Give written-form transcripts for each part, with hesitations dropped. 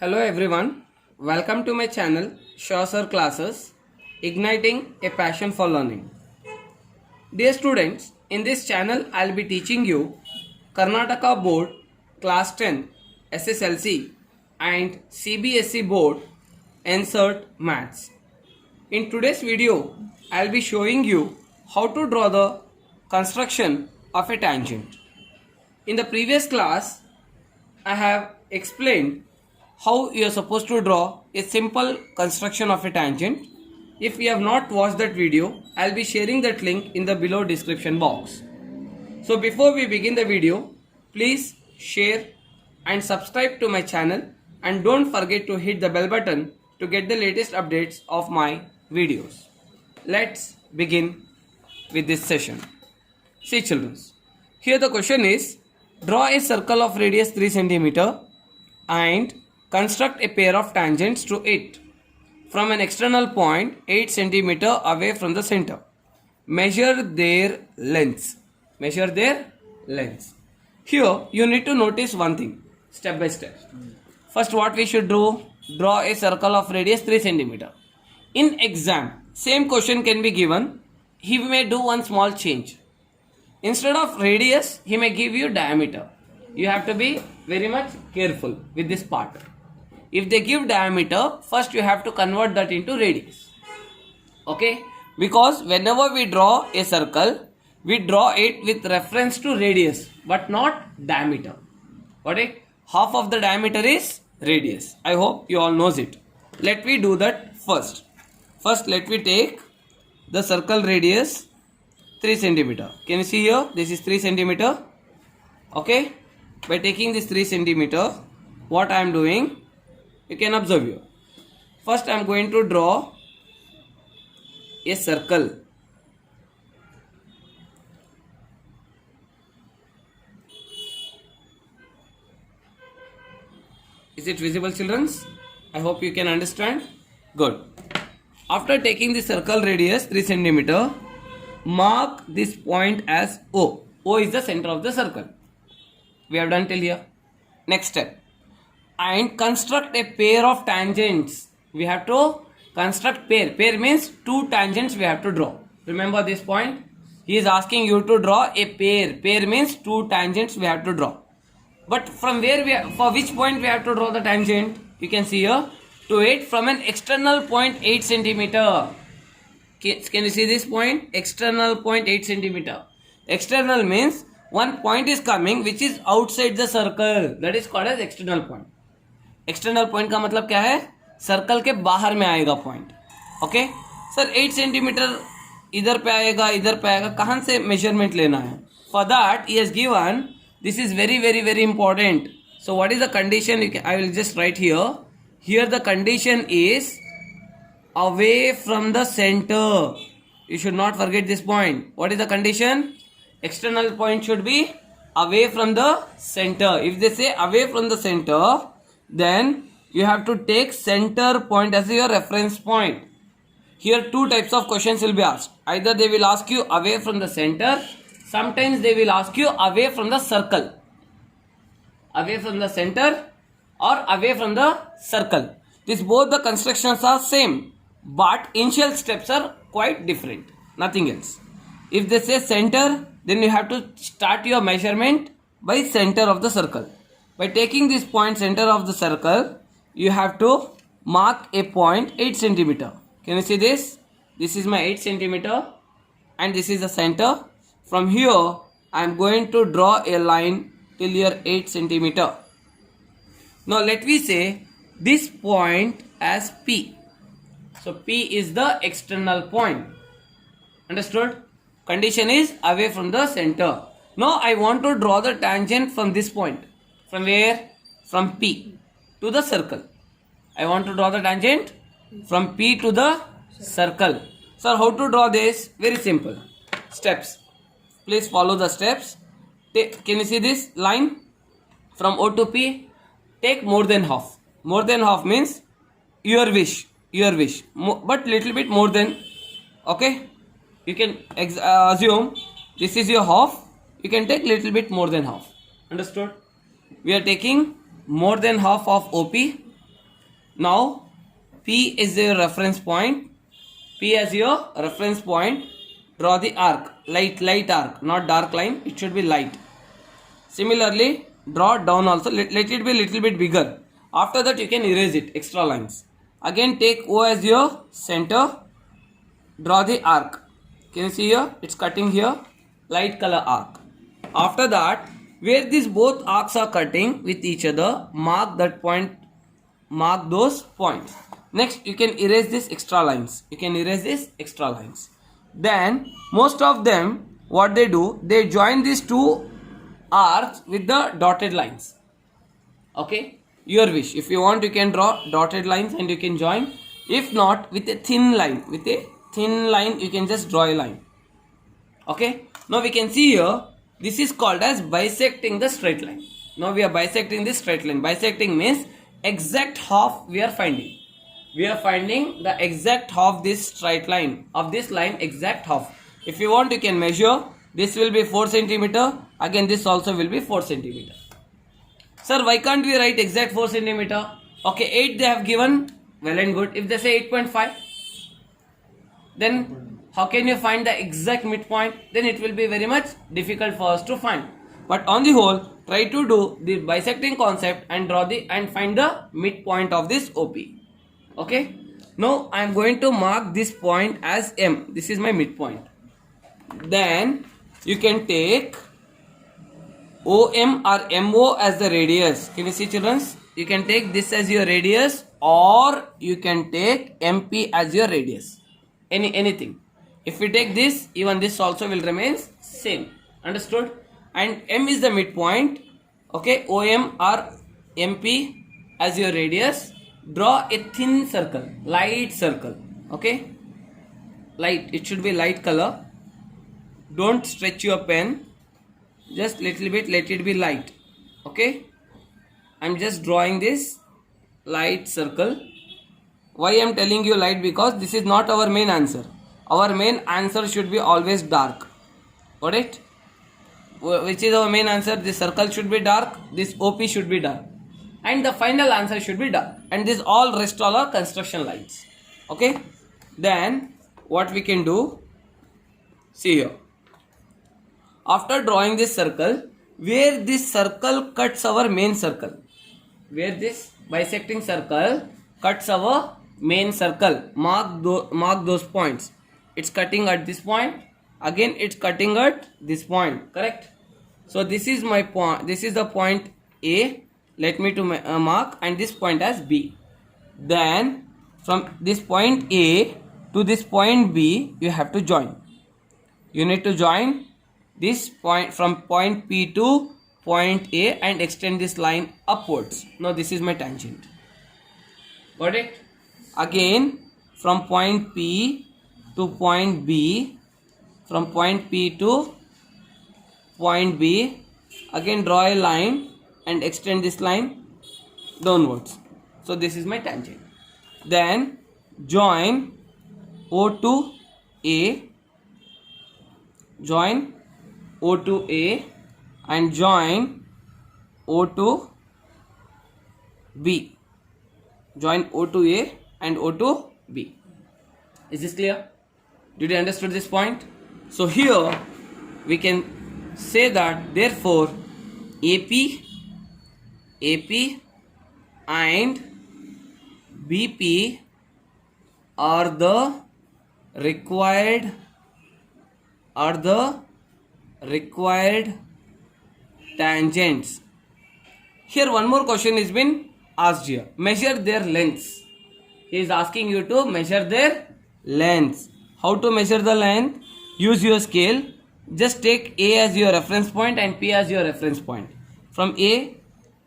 Hello everyone, welcome to my channel Shawsar Classes, Igniting a Passion for Learning. Dear students, in this channel I will be teaching you Karnataka Board Class 10 SSLC and CBSE Board Insert Maths. In today's video, I will be showing you how to draw the construction of a tangent. In the previous class, I have explained how you are supposed to draw a simple construction of a tangent. If you have not watched that video, I will be sharing that link in the below description box. So before we begin the video, please share and subscribe to my channel and don't forget to hit the bell button to get the latest updates of my videos. Let's begin with this session. See children, here the question is, draw a circle of radius 3 cm and construct a pair of tangents to it from an external point 8 cm away from the center. Measure their lengths. Measure their lengths. Here you need to notice one thing step by step. First, what we should do? Draw a circle of radius 3 cm. In exam, same question can be given. He may do one small change. Instead of radius, he may give you diameter. You have to be very much careful with this part. If they give diameter, first you have to convert that into radius. Okay? Because whenever we draw a circle, we draw it with reference to radius, but not diameter. Got it? Half of the diameter is radius. I hope you all knows it. Let me do that first. First, let me take the circle radius 3 cm. Can you see here? This is 3 cm. Okay? By taking this 3 cm, what I am doing, you can observe here. First, I am going to draw a circle. Is it visible, children? I hope you can understand. Good. After taking the circle radius 3 cm, mark this point as O. O is the center of the circle. We have done till here. Next step. And construct a pair of tangents. We have to construct pair. Pair means two tangents we have to draw. Remember this point? He is asking you to draw a pair. Pair means two tangents we have to draw. But from where for which point we have to draw the tangent? You can see here. To it from an external point 8 cm. Can you see this point? External point 8 cm. External means one point is coming which is outside the circle. That is called as external point. External point का मतलब क्या है? Circle के बाहर में आएगा point. Okay sir 8 centimetre इधर पे आएगा, इधर पे आएगा, कहां से मेजरमेंट लेना है? For that he has given, this is very very very important. So what is the condition? I will just right here. Here the condition is away from the centre. You should not forget this point. What is the condition? External point should be away from the center. If they say away from the center, then you have to take center point as your reference point. Here two types of questions will be asked. Either they will ask you away from the center, sometimes they will ask you away from the circle. Away from the center or away from the circle. This both the constructions are same, but initial steps are quite different. Nothing else. If they say center, then you have to start your measurement by center of the circle. By taking this point center of the circle, you have to mark a point 8 cm. Can you see this? This is my 8 cm and this is the center. From here, I am going to draw a line till here 8 cm. Now let me say this point as P. So P is the external point. Understood? Condition is away from the center. Now I want to draw the tangent from this point. From where? From P to the circle. I want to draw the tangent from P to the circle. Sir, how to draw this? Very simple. Steps. Please follow the steps. Can you see this line? From O to P, take more than half. More than half means your wish. Your wish. But little bit more than. Okay? You can assume this is your half. You can take little bit more than half. Understood? We are taking more than half of OP Now P is your reference point. P as your reference point. Draw the arc, light arc, not dark line. It should be light. Similarly, draw down also. Let it be little bit bigger. After that, you can erase it. Extra lines. Again, take O as your center. Draw the arc. Can you see here? It's cutting here. Light color arc. After that, where these both arcs are cutting with each other, mark that point. Mark those points. Next, you can erase these extra lines. Then, most of them, what they do, they join these two arcs with the dotted lines. Okay, your wish. If you want, you can draw dotted lines and you can join. If not, with a thin line, you can just draw a line. Okay, now we can see here, this is called as bisecting the straight line. Now we are bisecting this straight line. Bisecting means exact half we are finding. We are finding the exact half this straight line of this line, exact half. If you want, you can measure. This will be 4 centimeter. Again, this also will be 4 centimeter. Sir, why can't we write exact 4 centimeter? Okay, 8 they have given. Well and good. If they say 8.5, then how can you find the exact midpoint? Then it will be very much difficult for us to find. But on the whole, try to do the bisecting concept and find the midpoint of this OP. Okay. Now I am going to mark this point as M. This is my midpoint. Then you can take OM or MO as the radius. Can you see, children? You can take this as your radius, or you can take MP as your radius. Anything. If we take this, even this also will remain same. Understood? And M is the midpoint. Okay, OM or MP as your radius. Draw a thin circle, light circle. Okay, light. It should be light color. Don't stretch your pen. Just little bit. Let it be light. Okay. I'm just drawing this light circle. Why I'm telling you light? Because this is not our main answer. Our main answer should be always dark. Got it? Which is our main answer? This circle should be dark. This OP should be dark. And the final answer should be dark. And this all rest all are construction lines. Okay. Then what we can do? See here. After drawing this circle, where this circle cuts our main circle, where this bisecting circle cuts our main circle, mark those points. It's cutting at this point. Again, it's cutting at this point. Correct? So this is my point. This is the point A. Let me to mark, and this point as B. Then from this point A to this point B, you have to join. You need to join this point from point P to point A and extend this line upwards. Now this is my tangent. Got it? Again, from point P to point B, from point P to point B, again draw a line and extend this line downwards. So this is my tangent. Then join O to A, join O to A, and join O to B. Join O to A and O to B. Is this clear? Did you understand this point? So here we can say that therefore AP and BP are the required tangents. Here one more question has been asked here. Measure their lengths. He is asking you to measure their lengths. How to measure the length? Use your scale. Just take A as your reference point and P as your reference point. From A,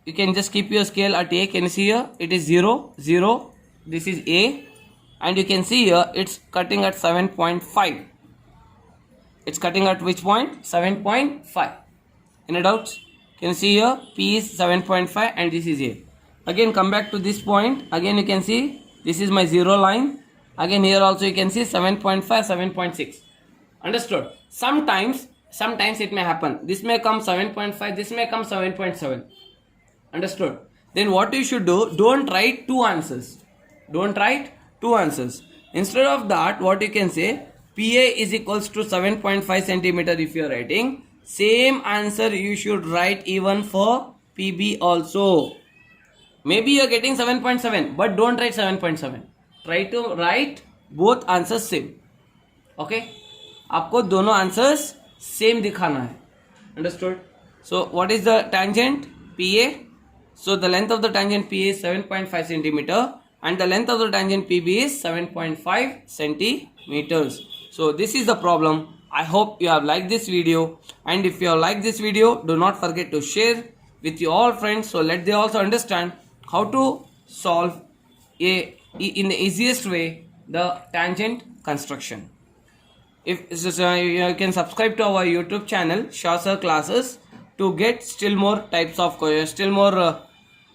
you can just keep your scale at A. Can you see here? It is 0, 0. This is A. And you can see here, it's cutting at 7.5. It's cutting at which point? 7.5. Any doubts? Can you see here? P is 7.5 and this is A. Again, come back to this point. Again, you can see this is my 0 line. Again, here also you can see 7.5, 7.6. Understood? Sometimes it may happen. This may come 7.5, this may come 7.7. Understood? then what you should do, don't write two answers. Don't write two answers. Instead of that, what you can say, PA is equals to 7.5 centimeter if you are writing. Same answer you should write even for PB also. Maybe you are getting 7.7, but don't write 7.7. Try to write both answers same. Okay? आपको दोनों answers same दिखाना है. Understood? So what is the tangent? PA. So the length of the tangent PA is 7.5 centimeter and the length of the tangent PB is 7.5 centimeters. So this is the problem. I hope you have liked this video, and if you have liked this video, do not forget to share with your all friends, so let they also understand how to solve in the easiest way the tangent construction. If you can subscribe to our YouTube channel Shah Sir Classes to get still more types of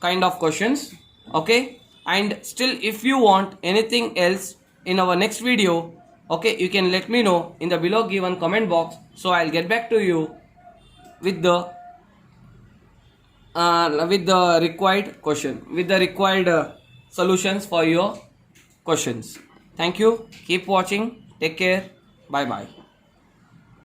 kind of questions. Okay, and still if you want anything else in our next video, okay, you can let me know in the below given comment box, so I'll get back to you with the required question, with the required solutions for your questions. Thank you. Keep watching. Take care. Bye bye.